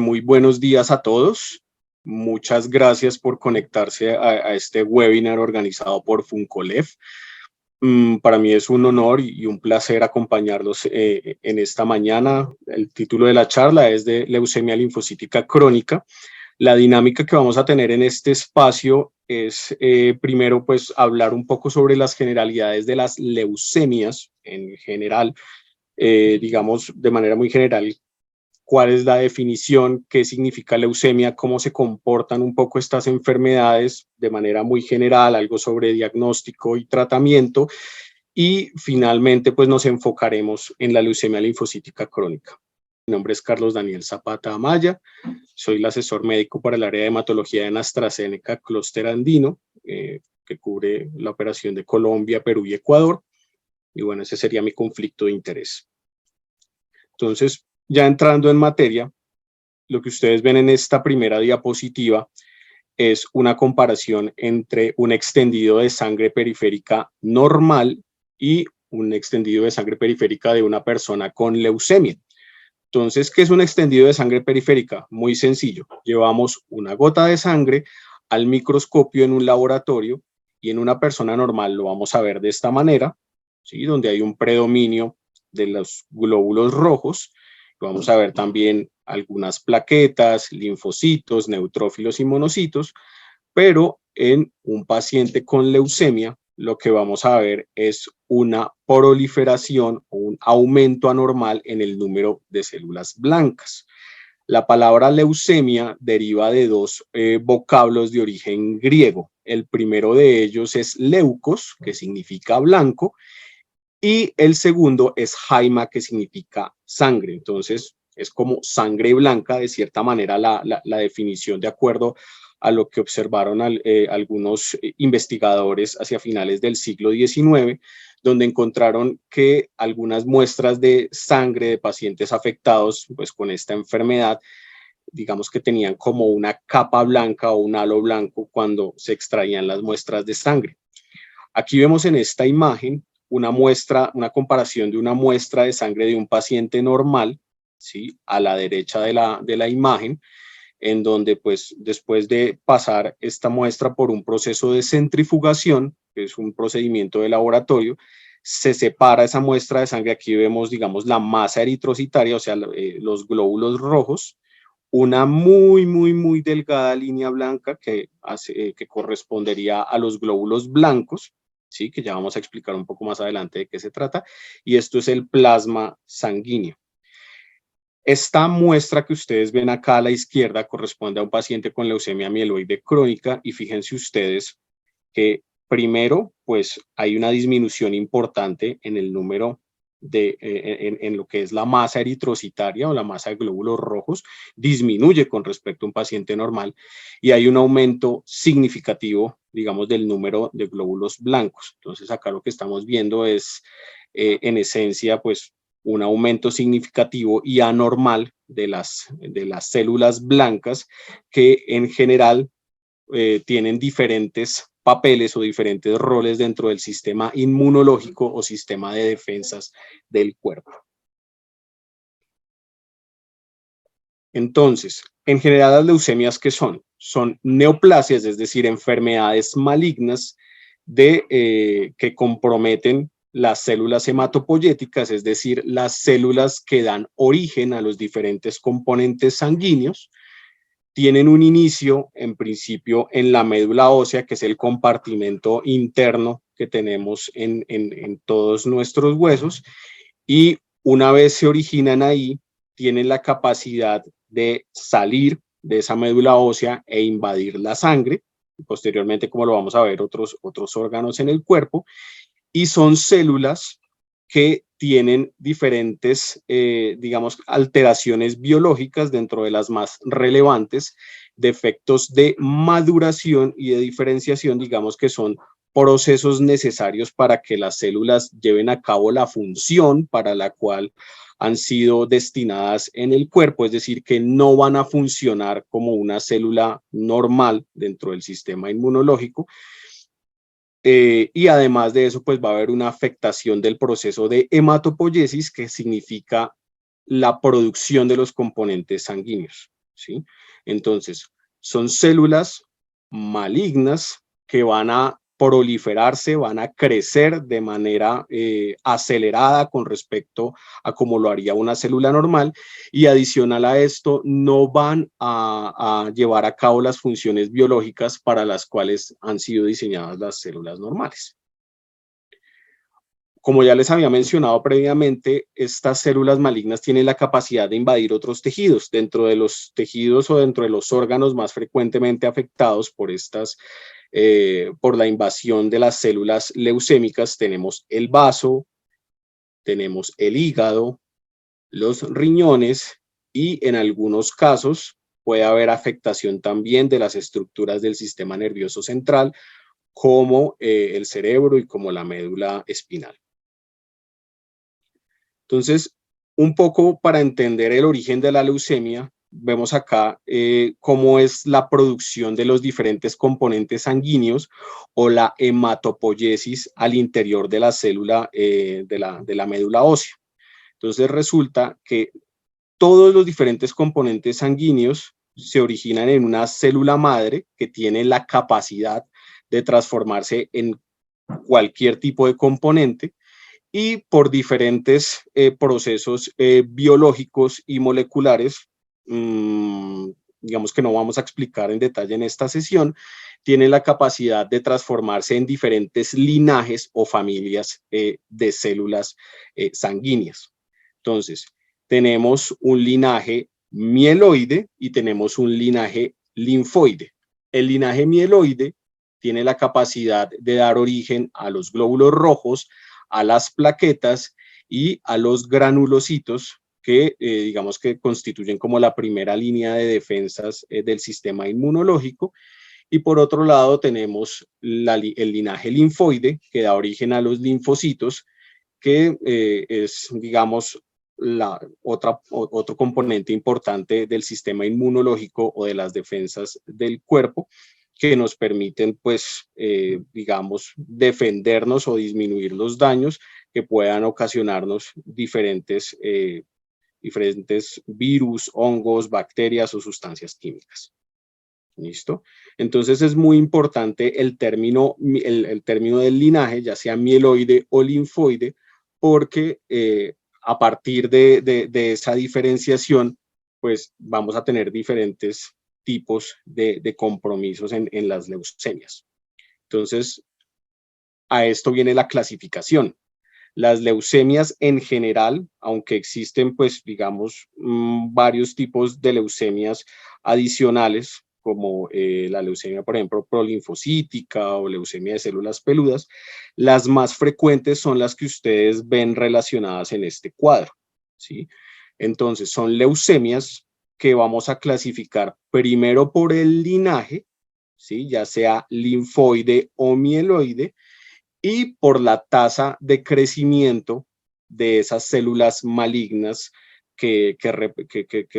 muy buenos días a todos. Muchas gracias por conectarse a este webinar organizado por Funcolef. Para mí es un honor y un placer acompañarlos en esta mañana. El título de la charla es de leucemia linfocítica crónica. La dinámica que vamos a tener en este espacio es primero pues hablar un poco sobre las generalidades de las leucemias en general, digamos de manera muy general, cuál es la definición, qué significa leucemia, cómo se comportan un poco estas enfermedades de manera muy general, algo sobre diagnóstico y tratamiento, y finalmente pues nos enfocaremos en la leucemia linfocítica crónica. Mi nombre es Carlos Daniel Zapata Amaya, soy el asesor médico para el área de hematología en AstraZeneca Clúster Andino, que cubre la operación de Colombia, Perú y Ecuador, y bueno, ese sería mi conflicto de interés. Entonces, ya entrando en materia, lo que ustedes ven en esta primera diapositiva es una comparación entre un extendido de sangre periférica normal y un extendido de sangre periférica de una persona con leucemia. Entonces, ¿qué es un extendido de sangre periférica? Muy sencillo. Llevamos una gota de sangre al microscopio en un laboratorio y en una persona normal lo vamos a ver de esta manera, ¿sí? Donde hay un predominio de los glóbulos rojos. Vamos a ver también algunas plaquetas, linfocitos, neutrófilos y monocitos, pero en un paciente con leucemia lo que vamos a ver es una proliferación o un aumento anormal en el número de células blancas. La palabra leucemia deriva de dos vocablos de origen griego. El primero de ellos es leucos, que significa blanco, y el segundo es haima, que significa sangre. Entonces, es como sangre blanca, de cierta manera, la definición de acuerdo a lo que observaron algunos investigadores hacia finales del siglo XIX, donde encontraron que algunas muestras de sangre de pacientes afectados pues, con esta enfermedad, digamos que tenían como una capa blanca o un halo blanco cuando se extraían las muestras de sangre. Aquí vemos en esta imagen una muestra, una comparación de una muestra de sangre de un paciente normal, ¿sí? A la derecha de la imagen, en donde pues después de pasar esta muestra por un proceso de centrifugación, que es un procedimiento de laboratorio, se separa esa muestra de sangre. Aquí vemos, digamos, la masa eritrocitaria, o sea, los glóbulos rojos, una muy delgada línea blanca que correspondería a los glóbulos blancos, ¿sí? Que ya vamos a explicar un poco más adelante de qué se trata, y esto es el plasma sanguíneo. Esta muestra que ustedes ven acá a la izquierda corresponde a un paciente con leucemia mieloide crónica, y fíjense ustedes que primero, pues hay una disminución importante en el número en lo que es la masa eritrocitaria o la masa de glóbulos rojos, disminuye con respecto a un paciente normal, y hay un aumento significativo, digamos, del número de glóbulos blancos. Entonces acá lo que estamos viendo es, en esencia, pues un aumento significativo y anormal de las células blancas, que en general tienen diferentes papeles o diferentes roles dentro del sistema inmunológico o sistema de defensas del cuerpo. Entonces, en general las leucemias, ¿qué son? Son neoplasias, es decir, enfermedades malignas que comprometen las células hematopoyéticas, es decir, las células que dan origen a los diferentes componentes sanguíneos. Tienen un inicio, en principio, en la médula ósea, que es el compartimento interno que tenemos en todos nuestros huesos, y una vez se originan ahí, tienen la capacidad de salir de esa médula ósea e invadir la sangre, posteriormente, como lo vamos a ver, otros órganos en el cuerpo, y son células que tienen diferentes, digamos, alteraciones biológicas, dentro de las más relevantes, defectos de maduración y de diferenciación, digamos que son procesos necesarios para que las células lleven a cabo la función para la cual han sido destinadas en el cuerpo, es decir, que no van a funcionar como una célula normal dentro del sistema inmunológico. Y además de eso, pues va a haber una afectación del proceso de hematopoiesis, que significa la producción de los componentes sanguíneos, ¿sí? Entonces, son células malignas que van a proliferarse, van a crecer de manera acelerada con respecto a cómo lo haría una célula normal, y adicional a esto no van a llevar a cabo las funciones biológicas para las cuales han sido diseñadas las células normales. Como ya les había mencionado previamente, estas células malignas tienen la capacidad de invadir otros tejidos. Dentro de los tejidos o dentro de los órganos más frecuentemente afectados por por la invasión de las células leucémicas, tenemos el vaso, tenemos el hígado, los riñones, y en algunos casos puede haber afectación también de las estructuras del sistema nervioso central, como el cerebro y como la médula espinal. Entonces, un poco para entender el origen de la leucemia, vemos acá cómo es la producción de los diferentes componentes sanguíneos o la hematopoiesis al interior de la célula de la médula ósea. Entonces, resulta que todos los diferentes componentes sanguíneos se originan en una célula madre que tiene la capacidad de transformarse en cualquier tipo de componente, y por diferentes procesos biológicos y moleculares, digamos que no vamos a explicar en detalle en esta sesión, tiene la capacidad de transformarse en diferentes linajes o familias de células sanguíneas. Entonces, tenemos un linaje mieloide y tenemos un linaje linfoide. El linaje mieloide tiene la capacidad de dar origen a los glóbulos rojos, a las plaquetas y a los granulocitos, que digamos que constituyen como la primera línea de defensas del sistema inmunológico. Y por otro lado tenemos el linaje linfoide, que da origen a los linfocitos, que es, digamos, otro componente importante del sistema inmunológico o de las defensas del cuerpo, que nos permiten, pues, digamos, defendernos o disminuir los daños que puedan ocasionarnos diferentes virus, hongos, bacterias o sustancias químicas. ¿Listo? Entonces es muy importante el término del linaje, ya sea mieloide o linfoide, porque a partir de esa diferenciación, pues vamos a tener diferentes tipos de compromisos en las leucemias. Entonces, a esto viene la clasificación. Las leucemias en general, aunque existen, pues, digamos, varios tipos de leucemias adicionales, como la leucemia, por ejemplo, prolinfocítica o leucemia de células peludas, las más frecuentes son las que ustedes ven relacionadas en este cuadro, ¿sí? Entonces, son leucemias que vamos a clasificar primero por el linaje, ¿sí? Ya sea linfoide o mieloide, y por la tasa de crecimiento de esas células malignas que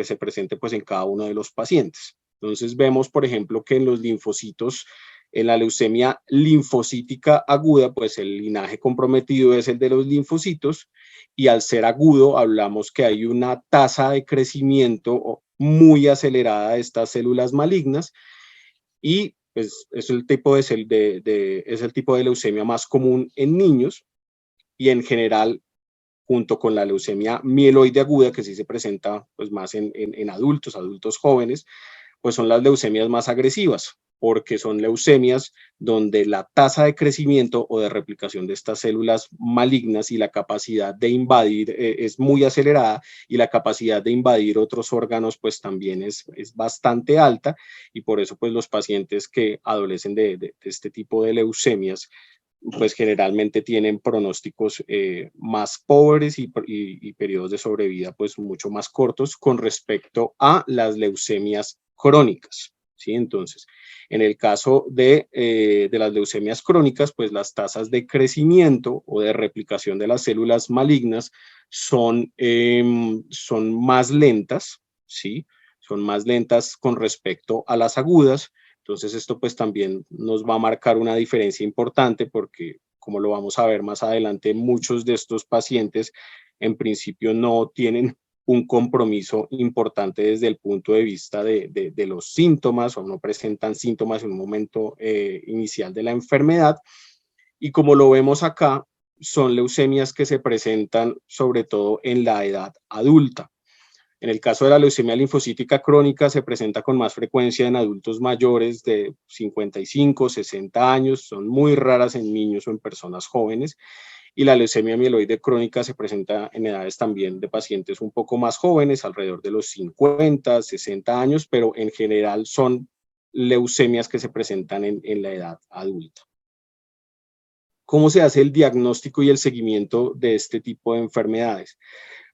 se presente, pues, en cada uno de los pacientes. Entonces vemos, por ejemplo, que en los linfocitos, en la leucemia linfocítica aguda, pues el linaje comprometido es el de los linfocitos, y al ser agudo hablamos que hay una tasa de crecimiento muy acelerada de estas células malignas, y pues, es el tipo es el tipo de leucemia más común en niños, y en general, junto con la leucemia mieloide aguda, que sí se presenta, pues, más en adultos jóvenes, pues son las leucemias más agresivas, porque son leucemias donde la tasa de crecimiento o de replicación de estas células malignas y la capacidad de invadir es muy acelerada, y la capacidad de invadir otros órganos, pues, también es bastante alta, y por eso, pues, los pacientes que adolecen de este tipo de leucemias, pues generalmente tienen pronósticos más pobres y periodos de sobrevida, pues, mucho más cortos con respecto a las leucemias crónicas, ¿sí? Entonces, en el caso de las leucemias crónicas, pues las tasas de crecimiento o de replicación de las células malignas son más lentas, ¿sí? Son más lentas con respecto a las agudas. Entonces esto, pues, también nos va a marcar una diferencia importante, porque, como lo vamos a ver más adelante, muchos de estos pacientes en principio no tienen un compromiso importante desde el punto de vista de los síntomas, o no presentan síntomas en un momento inicial de la enfermedad. Y como lo vemos acá, son leucemias que se presentan sobre todo en la edad adulta. En el caso de la leucemia linfocítica crónica se presenta con más frecuencia en adultos mayores de 55, 60 años, son muy raras en niños o en personas jóvenes, y la leucemia mieloide crónica se presenta en edades también de pacientes un poco más jóvenes, alrededor de los 50, 60 años, pero en general son leucemias que se presentan en la edad adulta. ¿Cómo se hace el diagnóstico y el seguimiento de este tipo de enfermedades?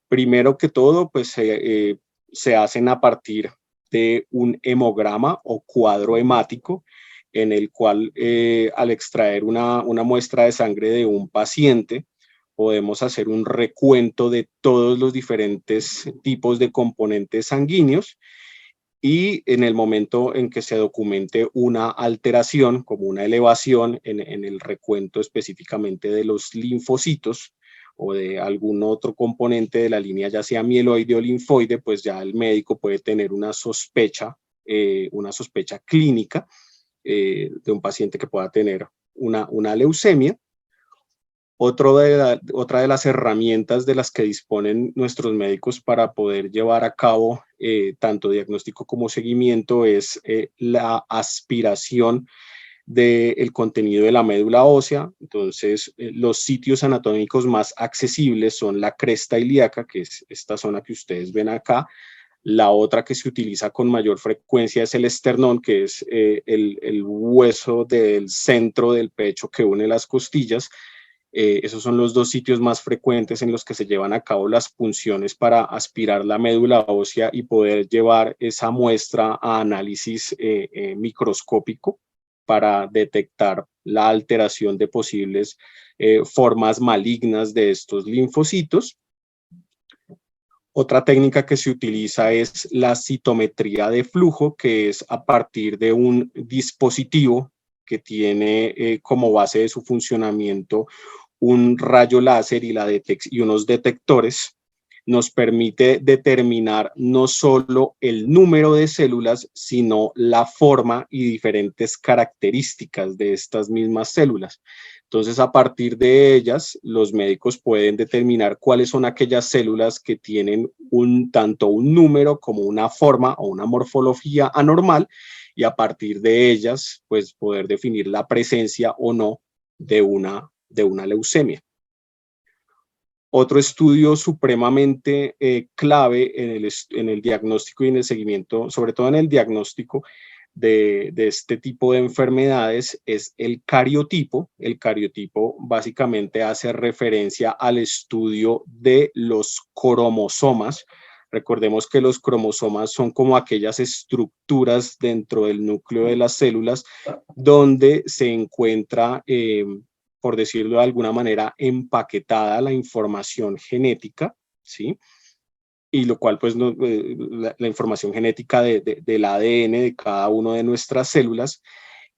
Primero que todo, pues se hacen a partir de un hemograma o cuadro hemático, en el cual al extraer una muestra de sangre de un paciente, podemos hacer un recuento de todos los diferentes tipos de componentes sanguíneos, y en el momento en que se documente una alteración, como una elevación en el recuento específicamente de los linfocitos o de algún otro componente de la línea, ya sea mieloide o linfoide, pues ya el médico puede tener una sospecha clínica de un paciente que pueda tener una leucemia. Otra de las herramientas de las que disponen nuestros médicos para poder llevar a cabo tanto diagnóstico como seguimiento es la aspiración del contenido de la médula ósea. Entonces, los sitios anatómicos más accesibles son la cresta ilíaca, que es esta zona que ustedes ven acá. La otra que se utiliza con mayor frecuencia es el esternón, que es el hueso del centro del pecho que une las costillas. Esos son los dos sitios más frecuentes en los que se llevan a cabo las punciones para aspirar la médula ósea y poder llevar esa muestra a análisis microscópico para detectar la alteración de posibles formas malignas de estos linfocitos. Otra técnica que se utiliza es la citometría de flujo, que es a partir de un dispositivo que tiene como base de su funcionamiento un rayo láser y unos detectores. Nos permite determinar no solo el número de células, sino la forma y diferentes características de estas mismas células. Entonces, a partir de ellas, los médicos pueden determinar cuáles son aquellas células que tienen tanto un número como una forma o una morfología anormal, y a partir de ellas, pues poder definir la presencia o no de una leucemia. Otro estudio supremamente clave en el diagnóstico y en el seguimiento, sobre todo en el diagnóstico de este tipo de enfermedades, es el cariotipo. El cariotipo básicamente hace referencia al estudio de los cromosomas. Recordemos que los cromosomas son como aquellas estructuras dentro del núcleo de las células donde se encuentra por decirlo de alguna manera, empaquetada la información genética, ¿sí? Y lo cual, pues, la información genética del ADN de cada una de nuestras células,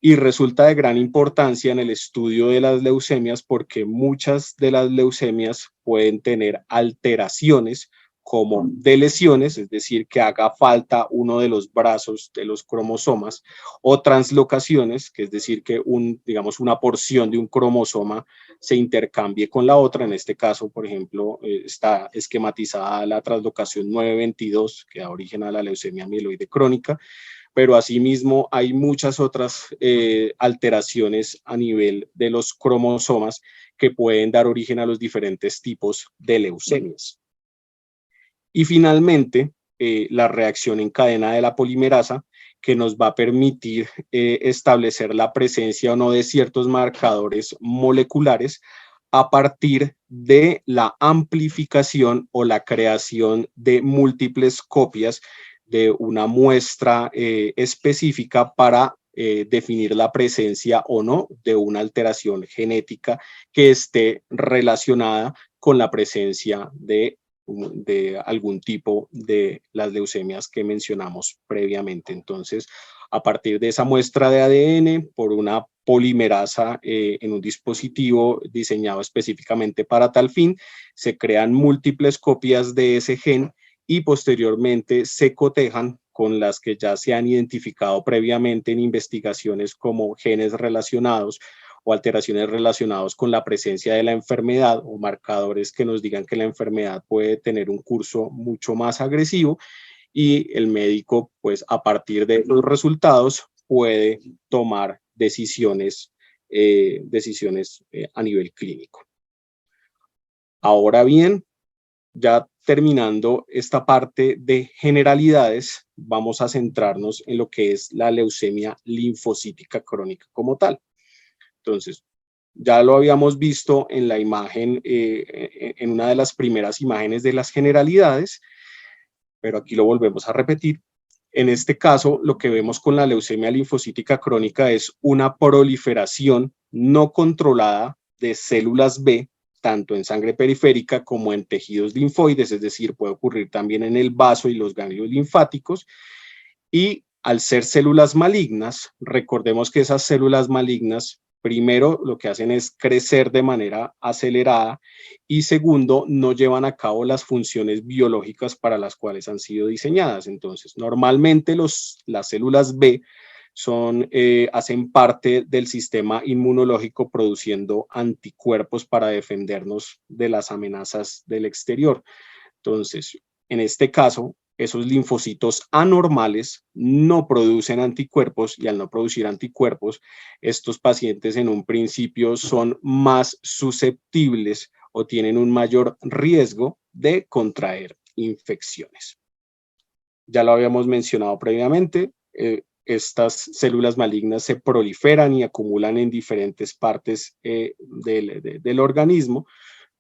y resulta de gran importancia en el estudio de las leucemias porque muchas de las leucemias pueden tener alteraciones como de lesiones, es decir, que haga falta uno de los brazos de los cromosomas, o translocaciones, que es decir, que digamos, una porción de un cromosoma se intercambie con la otra. En este caso, por ejemplo, está esquematizada la translocación 922, que da origen a la leucemia mieloide crónica, pero asimismo hay muchas otras alteraciones a nivel de los cromosomas que pueden dar origen a los diferentes tipos de leucemias. Y finalmente, la reacción en cadena de la polimerasa, que nos va a permitir establecer la presencia o no de ciertos marcadores moleculares a partir de la amplificación o la creación de múltiples copias de una muestra específica para definir la presencia o no de una alteración genética que esté relacionada con la presencia de algún tipo de las leucemias que mencionamos previamente. Entonces, a partir de esa muestra de ADN por una polimerasa en un dispositivo diseñado específicamente para tal fin, se crean múltiples copias de ese gen y posteriormente se cotejan con las que ya se han identificado previamente en investigaciones como genes relacionados o alteraciones relacionadas con la presencia de la enfermedad o marcadores que nos digan que la enfermedad puede tener un curso mucho más agresivo, y el médico, pues a partir de los resultados, puede tomar decisiones a nivel clínico. Ahora bien, ya terminando esta parte de generalidades, vamos a centrarnos en lo que es la leucemia linfocítica crónica como tal. Entonces, ya lo habíamos visto en la imagen, en una de las primeras imágenes de las generalidades, pero aquí lo volvemos a repetir. En este caso, lo que vemos con la leucemia linfocítica crónica es una proliferación no controlada de células B, tanto en sangre periférica como en tejidos linfoides, es decir, puede ocurrir también en el vaso y los ganglios linfáticos. Y al ser células malignas, recordemos que esas células malignas, primero, lo que hacen es crecer de manera acelerada, y segundo, no llevan a cabo las funciones biológicas para las cuales han sido diseñadas. Entonces, normalmente las células B hacen parte del sistema inmunológico produciendo anticuerpos para defendernos de las amenazas del exterior. Entonces, en este caso, esos linfocitos anormales no producen anticuerpos, y al no producir anticuerpos, estos pacientes en un principio son más susceptibles o tienen un mayor riesgo de contraer infecciones. Ya lo habíamos mencionado previamente, estas células malignas se proliferan y acumulan en diferentes partes del organismo.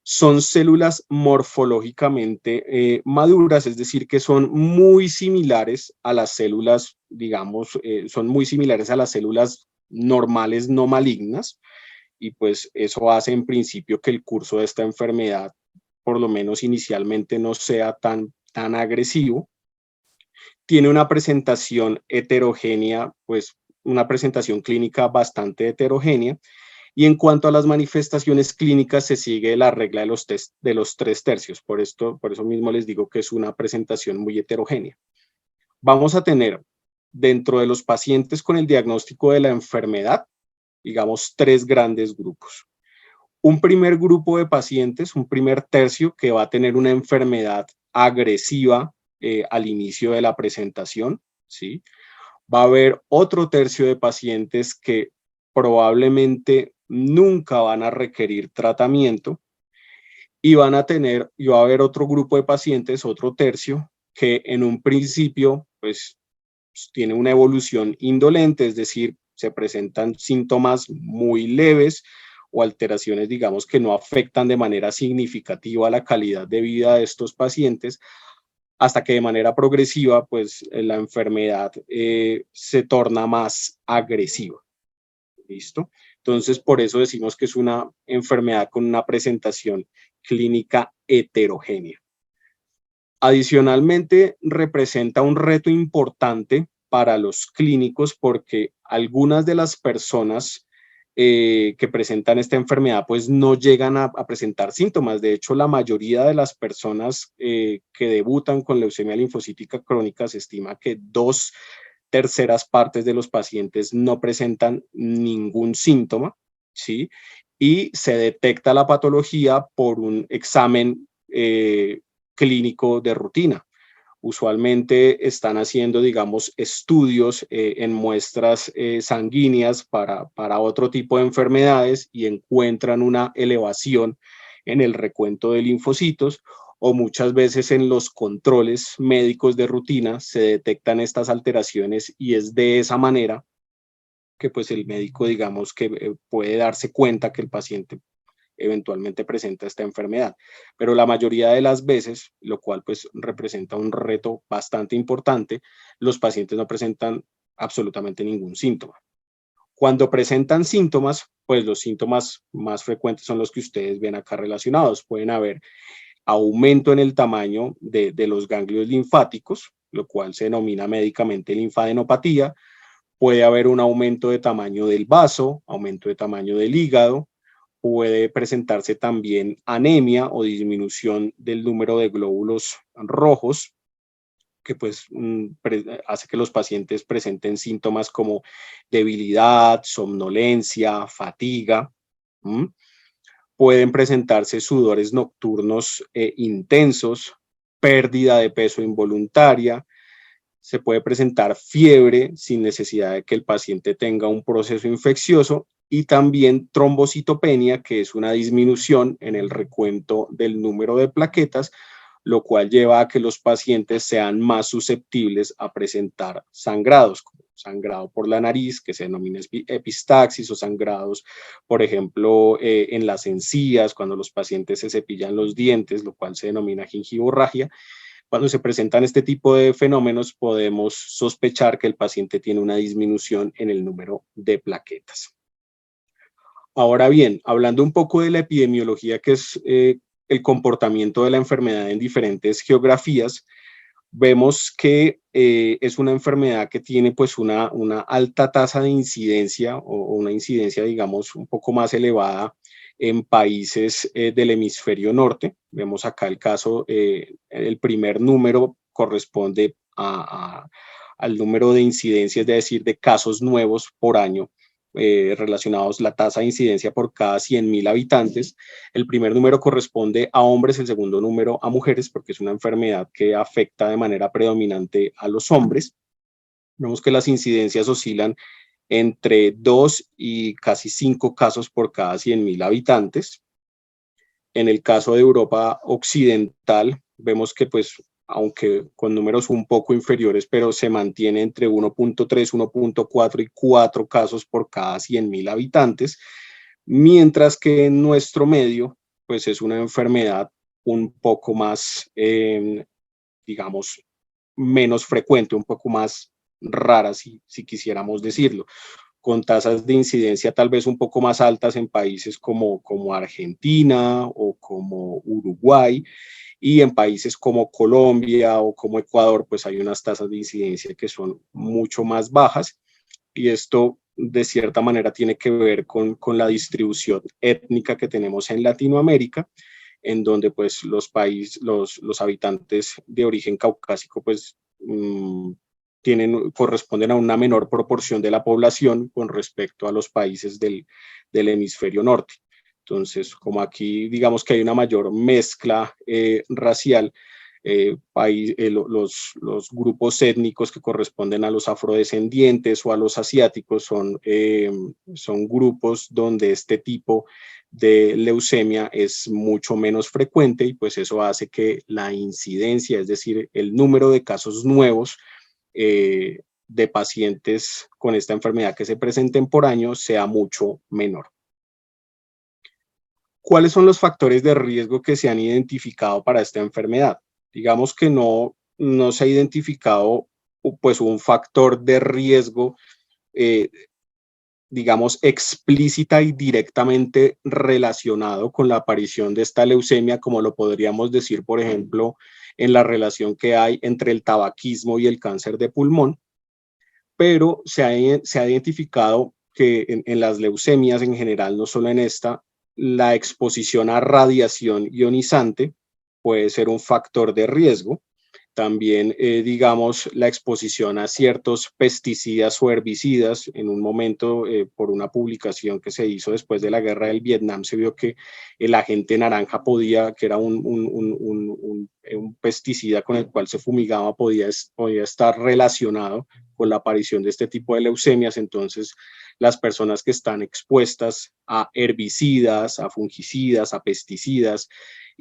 Son células morfológicamente maduras, es decir, que son muy similares a las células, digamos, son muy similares a las células normales no malignas, y pues eso hace en principio que el curso de esta enfermedad, por lo menos inicialmente, no sea tan agresivo. Tiene una presentación heterogénea, pues una presentación clínica bastante heterogénea. Y en cuanto a las manifestaciones clínicas, se sigue la regla de los 3/3. Por eso mismo les digo que es una presentación muy heterogénea. Vamos a tener dentro de los pacientes con el diagnóstico de la enfermedad, digamos, 3 grandes grupos. Un primer grupo de pacientes, un primer tercio, que va a tener una enfermedad agresiva al inicio de la presentación, ¿sí? Va a haber otro tercio de pacientes que probablemente nunca van a requerir tratamiento, y va a haber otro grupo de pacientes, otro tercio, que en un principio pues tiene una evolución indolente, es decir, se presentan síntomas muy leves o alteraciones, digamos, que no afectan de manera significativa la calidad de vida de estos pacientes, hasta que de manera progresiva, pues la enfermedad se torna más agresiva. ¿Listo? Entonces, por eso decimos que es una enfermedad con una presentación clínica heterogénea. Adicionalmente, representa un reto importante para los clínicos, porque algunas de las personas que presentan esta enfermedad pues no llegan a presentar síntomas. De hecho, la mayoría de las personas que debutan con leucemia linfocítica crónica, se estima que 2/3 partes de los pacientes no presentan ningún síntoma, ¿sí? Y se detecta la patología por un examen clínico de rutina. Usualmente están haciendo, digamos, estudios en muestras sanguíneas para otro tipo de enfermedades, y encuentran una elevación en el recuento de linfocitos, o muchas veces en los controles médicos de rutina se detectan estas alteraciones, y es de esa manera que pues el médico, digamos, que puede darse cuenta que el paciente eventualmente presenta esta enfermedad. Pero la mayoría de las veces, lo cual pues representa un reto bastante importante, los pacientes no presentan absolutamente ningún síntoma. Cuando presentan síntomas, pues los síntomas más frecuentes son los que ustedes ven acá relacionados. Pueden haber aumento en el tamaño de los ganglios linfáticos, lo cual se denomina médicamente linfadenopatía. Puede haber un aumento de tamaño del vaso, aumento de tamaño del hígado. Puede presentarse también anemia o disminución del número de glóbulos rojos que pues hace que los pacientes presenten síntomas como debilidad, somnolencia, fatiga. ¿Mm? Pueden presentarse sudores nocturnos intensos, pérdida de peso involuntaria, se puede presentar fiebre sin necesidad de que el paciente tenga un proceso infeccioso y también trombocitopenia, que es una disminución en el recuento del número de plaquetas, lo cual lleva a que los pacientes sean más susceptibles a presentar sangrados, como sangrado por la nariz, que se denomina epistaxis, o sangrados, por ejemplo, en las encías, cuando los pacientes se cepillan los dientes, lo cual se denomina gingivorragia. Cuando se presentan este tipo de fenómenos, podemos sospechar que el paciente tiene una disminución en el número de plaquetas. Ahora bien, hablando un poco de la epidemiología, que es el comportamiento de la enfermedad en diferentes geografías, vemos que es una enfermedad que tiene pues una alta tasa de incidencia o una incidencia, digamos, un poco más elevada en países del hemisferio norte. Vemos acá el caso, el primer número corresponde al número de incidencias, es decir, de casos nuevos por año relacionados, la tasa de incidencia por cada 100.000 habitantes. El primer número corresponde a hombres, el segundo número a mujeres, porque es una enfermedad que afecta de manera predominante a los hombres. Vemos que las incidencias oscilan entre 2 y casi 5 casos por cada 100.000 habitantes. En el caso de Europa Occidental, vemos que pues aunque con números un poco inferiores, pero se mantiene entre 1.3, 1.4 y 4 casos por cada 100.000 habitantes, mientras que en nuestro medio, pues es una enfermedad un poco más, digamos, menos frecuente, un poco más rara, si quisiéramos decirlo, con tasas de incidencia tal vez un poco más altas en países como Argentina o como Uruguay, y en países como Colombia o como Ecuador, pues hay unas tasas de incidencia que son mucho más bajas, y esto de cierta manera tiene que ver con la distribución étnica que tenemos en Latinoamérica, en donde pues los habitantes de origen caucásico pues corresponden a una menor proporción de la población con respecto a los países del hemisferio norte. Entonces, como aquí digamos que hay una mayor mezcla racial, los grupos étnicos que corresponden a los afrodescendientes o a los asiáticos son grupos donde este tipo de leucemia es mucho menos frecuente, y pues eso hace que la incidencia, es decir, el número de casos nuevos de pacientes con esta enfermedad que se presenten por año sea mucho menor. ¿Cuáles son los factores de riesgo que se han identificado para esta enfermedad? Digamos que no se ha identificado pues un factor de riesgo, eh, digamos, explícita y directamente relacionado con la aparición de esta leucemia, como lo podríamos decir, por ejemplo, en la relación que hay entre el tabaquismo y el cáncer de pulmón, pero se ha identificado que en las leucemias en general, no solo en esta, la exposición a radiación ionizante puede ser un factor de riesgo. También, digamos, la exposición a ciertos pesticidas o herbicidas. En un momento, por una publicación que se hizo después de la guerra del Vietnam, se vio que el agente naranja que era un pesticida con el cual se fumigaba, podía estar relacionado con la aparición de este tipo de leucemias. Entonces, las personas que están expuestas a herbicidas, a fungicidas, a pesticidas,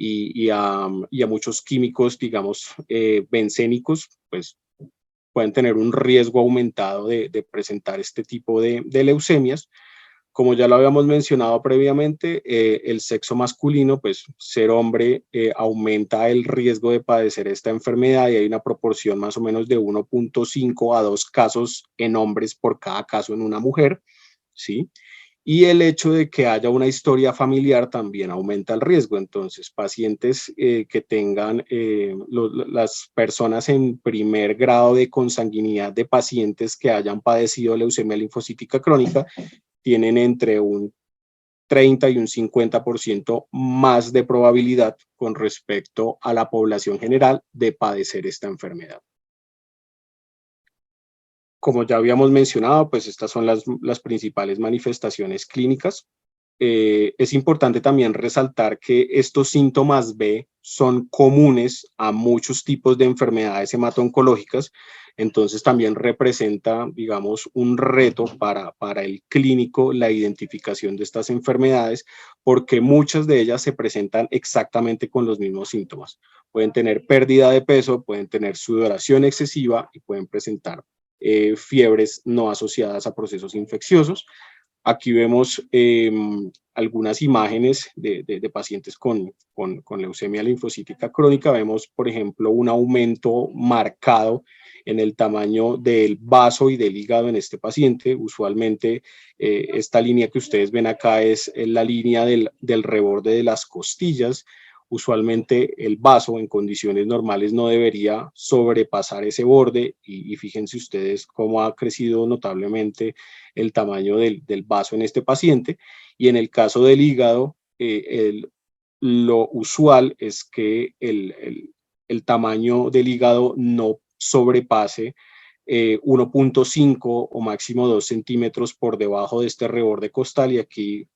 y a muchos químicos, digamos, bencénicos, pues pueden tener un riesgo aumentado de presentar este tipo de leucemias. Como ya lo habíamos mencionado previamente, el sexo masculino, pues ser hombre aumenta el riesgo de padecer esta enfermedad, y hay una proporción más o menos de 1.5 a 2 casos en hombres por cada caso en una mujer, ¿sí? Y el hecho de que haya una historia familiar también aumenta el riesgo. Entonces, pacientes que tengan las personas en primer grado de consanguinidad de pacientes que hayan padecido leucemia linfocítica crónica tienen entre un 30 y un 50% más de probabilidad con respecto a la población general de padecer esta enfermedad. Como ya habíamos mencionado, pues estas son las principales manifestaciones clínicas. Es importante también resaltar que estos síntomas B son comunes a muchos tipos de enfermedades hemato-oncológicas, entonces también representa, digamos, un reto para el clínico la identificación de estas enfermedades, porque muchas de ellas se presentan exactamente con los mismos síntomas. Pueden tener pérdida de peso, pueden tener sudoración excesiva y pueden presentar fiebres no asociadas a procesos infecciosos. Aquí vemos algunas imágenes de pacientes con leucemia linfocítica crónica. Vemos, por ejemplo, un aumento marcado en el tamaño del vaso y del hígado en este paciente. Usualmente esta línea que ustedes ven acá es la línea del reborde de las costillas. Usualmente el vaso en condiciones normales no debería sobrepasar ese borde y fíjense ustedes cómo ha crecido notablemente el tamaño del vaso en este paciente. Y en el caso del hígado, lo usual es que el tamaño del hígado no sobrepase 1.5 o máximo 2 centímetros por debajo de este reborde costal, y aquí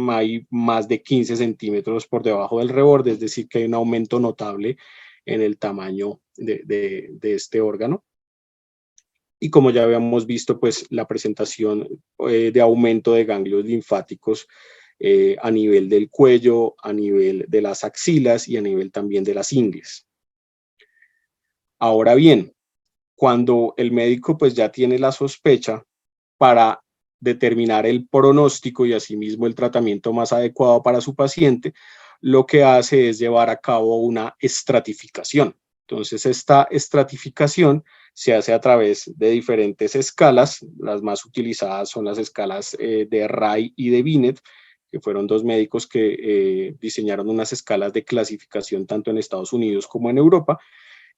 hay más de 15 centímetros por debajo del reborde, es decir, que hay un aumento notable en el tamaño de este órgano. Y como ya habíamos visto, pues la presentación de aumento de ganglios linfáticos a nivel del cuello, a nivel de las axilas y a nivel también de las ingles. Ahora bien, cuando el médico pues ya tiene la sospecha, para determinar el pronóstico y asimismo el tratamiento más adecuado para su paciente, lo que hace es llevar a cabo una estratificación. Entonces, esta estratificación se hace a través de diferentes escalas. Las más utilizadas son las escalas de Ray y de Binet, que fueron dos médicos que diseñaron unas escalas de clasificación tanto en Estados Unidos como en Europa.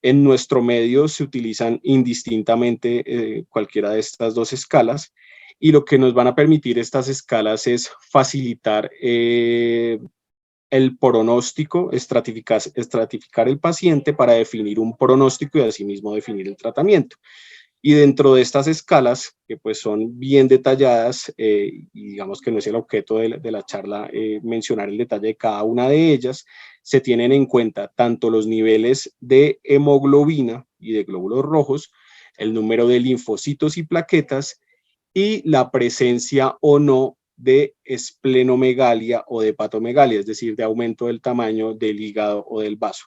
En nuestro medio se utilizan indistintamente cualquiera de estas dos escalas, y lo que nos van a permitir estas escalas es facilitar el pronóstico, estratificar el paciente para definir un pronóstico y asimismo definir el tratamiento. Y dentro de estas escalas, que pues son bien detalladas, y digamos que no es el objeto de la charla mencionar el detalle de cada una de ellas, se tienen en cuenta tanto los niveles de hemoglobina y de glóbulos rojos, el número de linfocitos y plaquetas, y la presencia o no de esplenomegalia o de hepatomegalia, es decir, de aumento del tamaño del hígado o del vaso.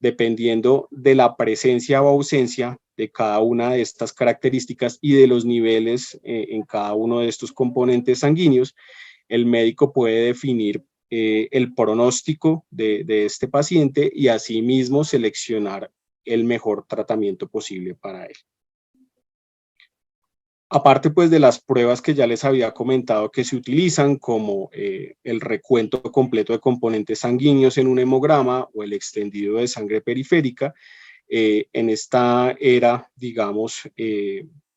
Dependiendo de la presencia o ausencia de cada una de estas características y de los niveles en cada uno de estos componentes sanguíneos, el médico puede definir el pronóstico de este paciente y asimismo seleccionar el mejor tratamiento posible para él. Aparte pues de las pruebas que ya les había comentado que se utilizan, como el recuento completo de componentes sanguíneos en un hemograma o el extendido de sangre periférica, en esta era, digamos,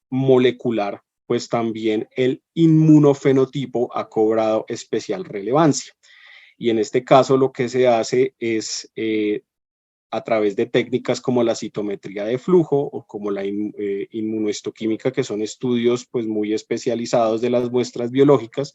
molecular, pues también el inmunofenotipo ha cobrado especial relevancia. Y en este caso lo que se hace es a través de técnicas como la citometría de flujo o como la inmunohistoquímica, que son estudios pues muy especializados de las muestras biológicas,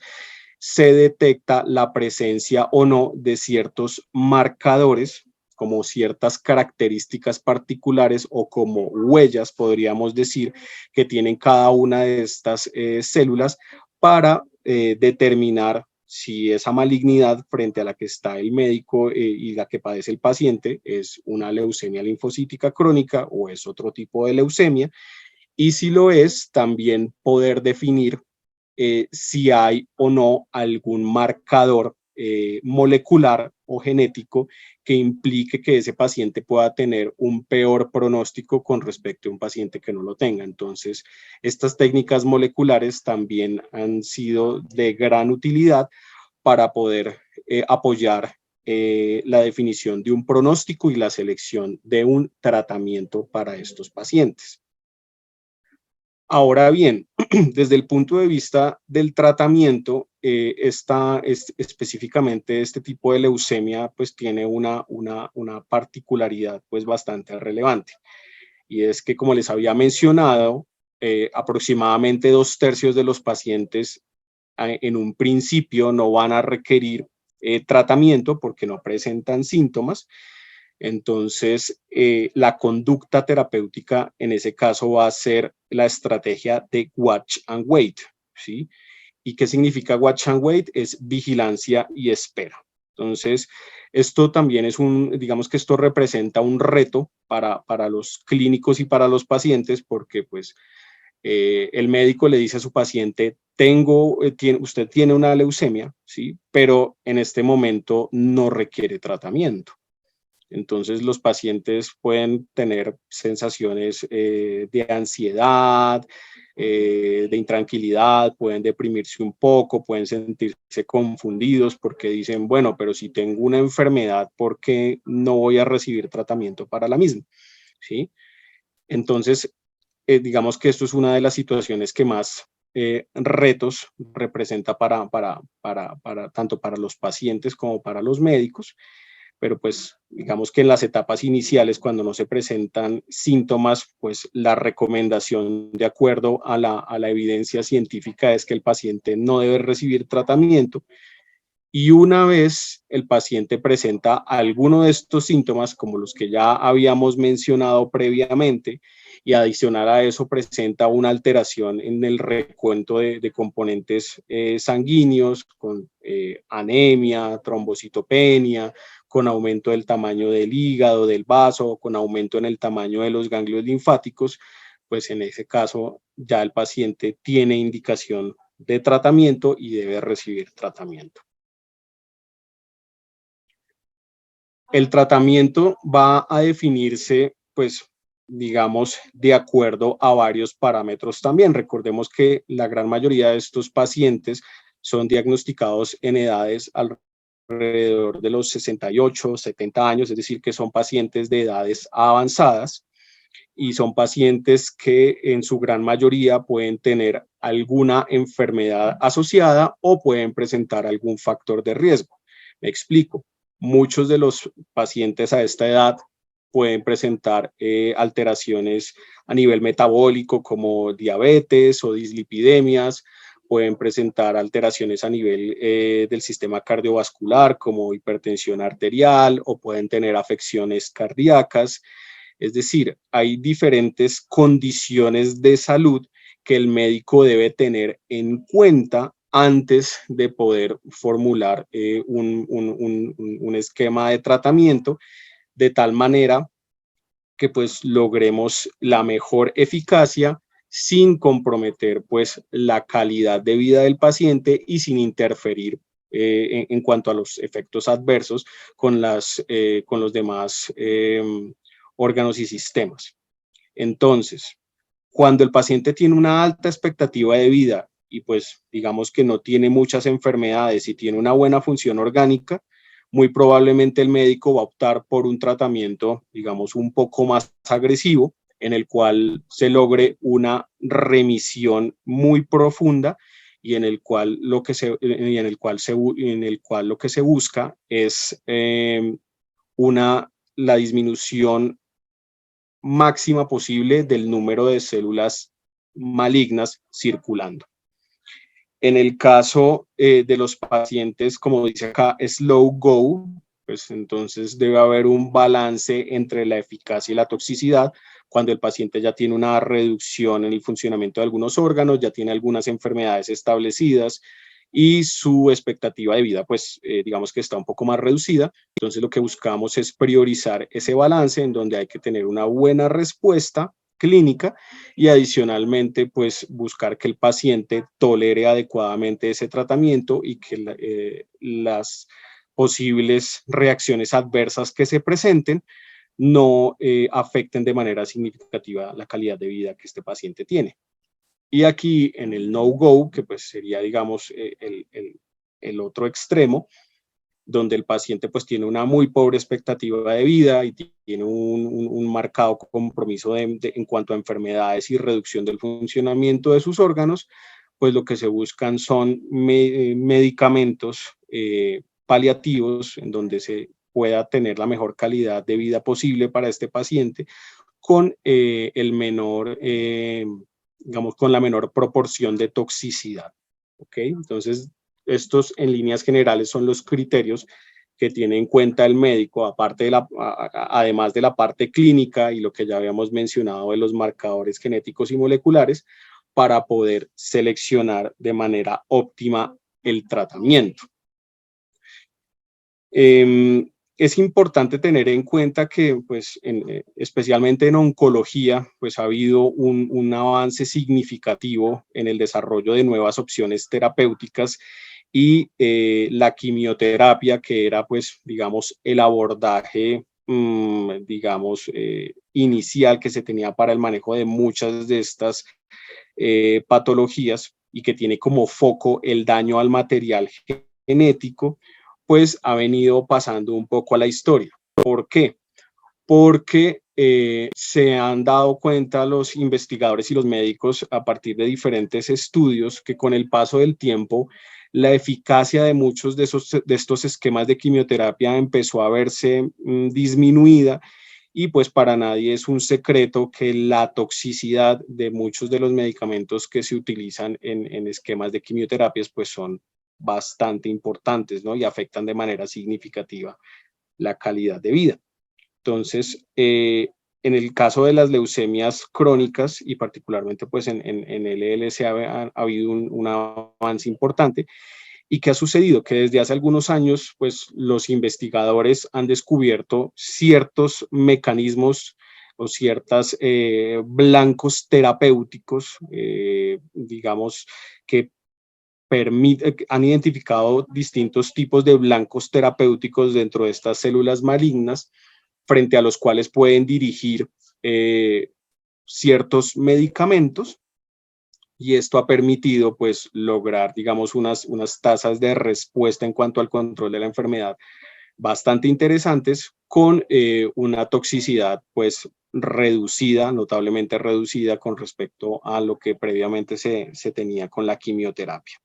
se detecta la presencia o no de ciertos marcadores, como ciertas características particulares o como huellas, podríamos decir, que tienen cada una de estas células para determinar si esa malignidad frente a la que está el médico y la que padece el paciente es una leucemia linfocítica crónica o es otro tipo de leucemia, y si lo es, también poder definir si hay o no algún marcador molecular o genético que implique que ese paciente pueda tener un peor pronóstico con respecto a un paciente que no lo tenga. Entonces, estas técnicas moleculares también han sido de gran utilidad para poder apoyar la definición de un pronóstico y la selección de un tratamiento para estos pacientes. Ahora bien, desde el punto de vista del tratamiento, específicamente este tipo de leucemia pues tiene una particularidad pues bastante relevante, y es que, como les había mencionado, aproximadamente 2/3 de los pacientes en un principio no van a requerir tratamiento porque no presentan síntomas. Entonces, la conducta terapéutica en ese caso va a ser la estrategia de watch and wait, ¿sí? ¿Y qué significa watch and wait? Es vigilancia y espera. Entonces, esto también es digamos que esto representa un reto para los clínicos y para los pacientes porque pues el médico le dice a su paciente, usted tiene una leucemia, ¿sí? Pero en este momento no requiere tratamiento. Entonces los pacientes pueden tener sensaciones de ansiedad, de intranquilidad, pueden deprimirse un poco, pueden sentirse confundidos porque dicen, bueno, pero si tengo una enfermedad, ¿por qué no voy a recibir tratamiento para la misma? ¿Sí? Entonces, digamos que esto es una de las situaciones que más retos representa tanto para los pacientes como para los médicos, pero pues digamos que en las etapas iniciales, cuando no se presentan síntomas, pues la recomendación de acuerdo a la evidencia científica es que el paciente no debe recibir tratamiento. Y una vez el paciente presenta alguno de estos síntomas, como los que ya habíamos mencionado previamente, y adicional a eso presenta una alteración en el recuento de componentes sanguíneos, con anemia, trombocitopenia, con aumento del tamaño del hígado, del vaso, con aumento en el tamaño de los ganglios linfáticos, pues en ese caso ya el paciente tiene indicación de tratamiento y debe recibir tratamiento. El tratamiento va a definirse, pues, digamos, de acuerdo a varios parámetros también. Recordemos que la gran mayoría de estos pacientes son diagnosticados en edades alrededor de los 68, 70 años, es decir, que son pacientes de edades avanzadas y son pacientes que en su gran mayoría pueden tener alguna enfermedad asociada o pueden presentar algún factor de riesgo. Me explico. Muchos de los pacientes a esta edad pueden presentar alteraciones a nivel metabólico como diabetes o dislipidemias, pueden presentar alteraciones a nivel del sistema cardiovascular como hipertensión arterial o pueden tener afecciones cardíacas. Es decir, hay diferentes condiciones de salud que el médico debe tener en cuenta antes de poder formular un esquema de tratamiento de tal manera que pues logremos la mejor eficacia sin comprometer pues la calidad de vida del paciente y sin interferir en cuanto a los efectos adversos con los demás órganos y sistemas. Entonces, cuando el paciente tiene una alta expectativa de vida y pues digamos que no tiene muchas enfermedades y tiene una buena función orgánica, muy probablemente el médico va a optar por un tratamiento, digamos, un poco más agresivo, en el cual se logre una remisión muy profunda y en el cual lo que se busca es la disminución máxima posible del número de células malignas circulando. En el caso de los pacientes, como dice acá, slow go, pues entonces debe haber un balance entre la eficacia y la toxicidad. Cuando el paciente ya tiene una reducción en el funcionamiento de algunos órganos, ya tiene algunas enfermedades establecidas y su expectativa de vida, pues digamos que está un poco más reducida. Entonces lo que buscamos es priorizar ese balance en donde hay que tener una buena respuesta clínica y adicionalmente pues buscar que el paciente tolere adecuadamente ese tratamiento y que las posibles reacciones adversas que se presenten no afecten de manera significativa la calidad de vida que este paciente tiene. Y aquí en el no-go, que pues sería digamos el otro extremo, donde el paciente pues tiene una muy pobre expectativa de vida y tiene un marcado compromiso en cuanto a enfermedades y reducción del funcionamiento de sus órganos, pues lo que se buscan son medicamentos paliativos en donde se pueda tener la mejor calidad de vida posible para este paciente con el menor digamos, con la menor proporción de toxicidad. ¿Ok? Entonces, estos en líneas generales son los criterios que tiene en cuenta el médico, aparte de además de la parte clínica y lo que ya habíamos mencionado de los marcadores genéticos y moleculares, para poder seleccionar de manera óptima el tratamiento. Es importante tener en cuenta que, pues, especialmente en oncología, pues ha habido un avance significativo en el desarrollo de nuevas opciones terapéuticas y la quimioterapia, que era, pues, digamos, el abordaje, digamos, inicial que se tenía para el manejo de muchas de estas patologías y que tiene como foco el daño al material genético, pues ha venido pasando un poco a la historia. ¿Por qué? Porque se han dado cuenta los investigadores y los médicos a partir de diferentes estudios que con el paso del tiempo la eficacia de muchos de estos esquemas de quimioterapia empezó a verse disminuida y pues para nadie es un secreto que la toxicidad de muchos de los medicamentos que se utilizan en esquemas de quimioterapias pues son bastante importantes, ¿no? Y afectan de manera significativa la calidad de vida. Entonces, en el caso de las leucemias crónicas y particularmente pues en LLC ha habido un avance importante. ¿Y qué ha sucedido? Que desde hace algunos años, pues los investigadores han descubierto ciertos mecanismos o ciertos blancos terapéuticos, digamos, que han identificado distintos tipos de blancos terapéuticos dentro de estas células malignas, frente a los cuales pueden dirigir ciertos medicamentos, y esto ha permitido pues lograr, digamos, unas tasas de respuesta en cuanto al control de la enfermedad bastante interesantes, con una toxicidad pues reducida, notablemente reducida con respecto a lo que previamente se tenía con la quimioterapia.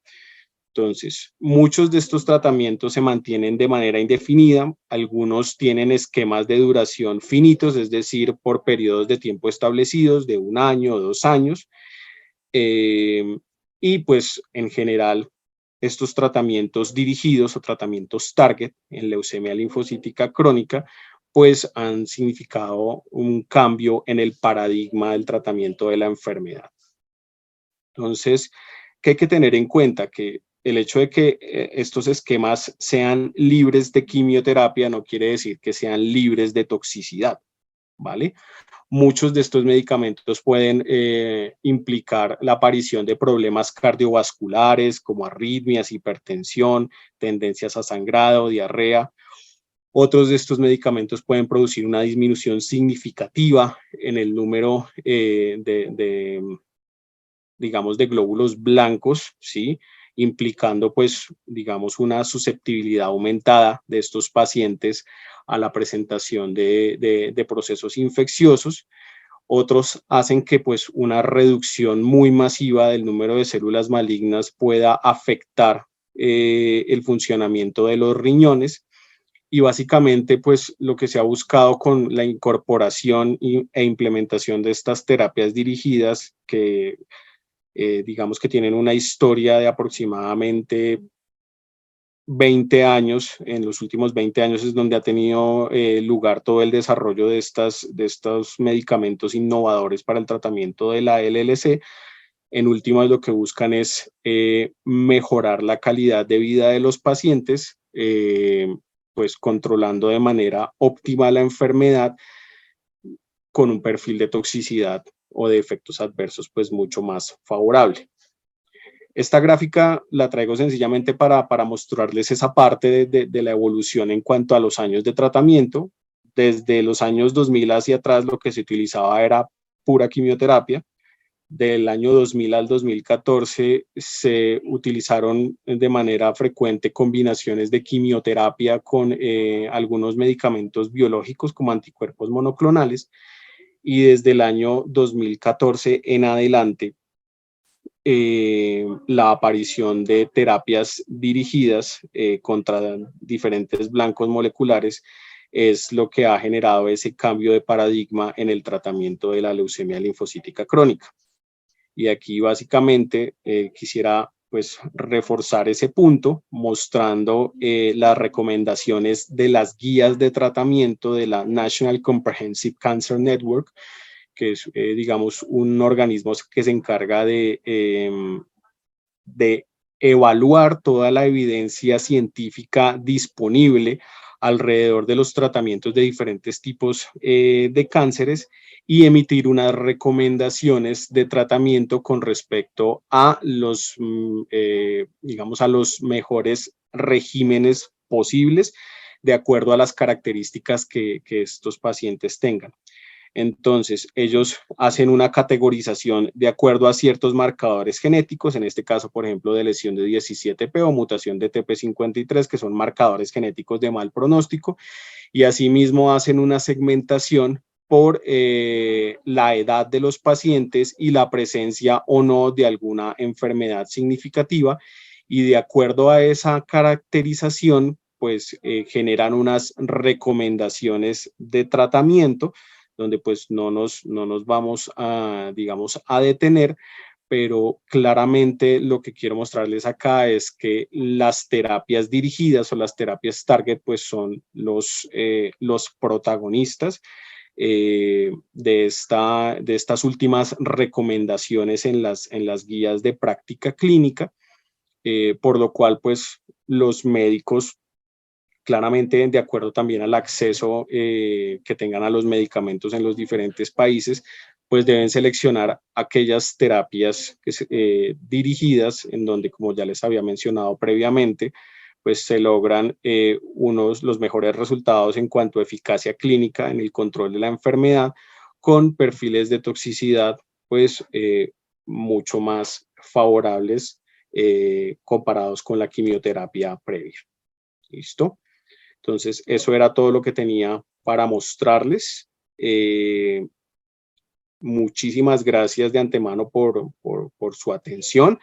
Entonces, muchos de estos tratamientos se mantienen de manera indefinida, algunos tienen esquemas de duración finitos, es decir, por periodos de tiempo establecidos de 1 año o 2 años, y pues en general estos tratamientos dirigidos o tratamientos target en leucemia linfocítica crónica pues han significado un cambio en el paradigma del tratamiento de la enfermedad. Entonces, ¿qué hay que tener en cuenta? Que el hecho de que estos esquemas sean libres de quimioterapia no quiere decir que sean libres de toxicidad, ¿vale? Muchos de estos medicamentos pueden implicar la aparición de problemas cardiovasculares como arritmias, hipertensión, tendencias a sangrado, diarrea. Otros de estos medicamentos pueden producir una disminución significativa en el número digamos, de glóbulos blancos, ¿sí? Implicando, pues, digamos, una susceptibilidad aumentada de estos pacientes a la presentación de procesos infecciosos. Otros hacen que, pues, una reducción muy masiva del número de células malignas pueda afectar el funcionamiento de los riñones. Y básicamente, pues, lo que se ha buscado con la incorporación e implementación de estas terapias dirigidas, que digamos que tienen una historia de aproximadamente 20 años. En los últimos 20 años es donde ha tenido lugar todo el desarrollo de estos medicamentos innovadores para el tratamiento de la LLC. En últimas, lo que buscan es mejorar la calidad de vida de los pacientes, pues controlando de manera óptima la enfermedad con un perfil de toxicidad o de efectos adversos pues mucho más favorable. Esta gráfica la traigo sencillamente para mostrarles esa parte de la evolución en cuanto a los años de tratamiento. Desde los años 2000 hacia atrás lo que se utilizaba era pura quimioterapia. Del año 2000 al 2014 se utilizaron de manera frecuente combinaciones de quimioterapia con algunos medicamentos biológicos como anticuerpos monoclonales, y desde el año 2014 en adelante la aparición de terapias dirigidas contra diferentes blancos moleculares es lo que ha generado ese cambio de paradigma en el tratamiento de la leucemia linfocítica crónica. Y aquí básicamente quisiera pues reforzar ese punto mostrando las recomendaciones de las guías de tratamiento de la National Comprehensive Cancer Network, que es, digamos, un organismo que se encarga de evaluar toda la evidencia científica disponible alrededor de los tratamientos de diferentes tipos de cánceres y emitir unas recomendaciones de tratamiento con respecto a los, digamos, a los mejores regímenes posibles de acuerdo a las características que estos pacientes tengan. Entonces, ellos hacen una categorización de acuerdo a ciertos marcadores genéticos, en este caso, por ejemplo, de lesión de 17p o mutación de TP53, que son marcadores genéticos de mal pronóstico, y asimismo hacen una segmentación por la edad de los pacientes y la presencia o no de alguna enfermedad significativa, y de acuerdo a esa caracterización, pues generan unas recomendaciones de tratamiento donde pues no nos vamos a, digamos, a detener, pero claramente lo que quiero mostrarles acá es que las terapias dirigidas o las terapias target pues son los protagonistas de estas últimas recomendaciones en las guías de práctica clínica, por lo cual pues los médicos claramente de acuerdo también al acceso que tengan a los medicamentos en los diferentes países, pues deben seleccionar aquellas terapias dirigidas en donde, como ya les había mencionado previamente, pues se logran los mejores resultados en cuanto a eficacia clínica en el control de la enfermedad con perfiles de toxicidad pues mucho más favorables comparados con la quimioterapia previa. ¿Listo? Entonces, eso era todo lo que tenía para mostrarles. Muchísimas gracias de antemano por su atención.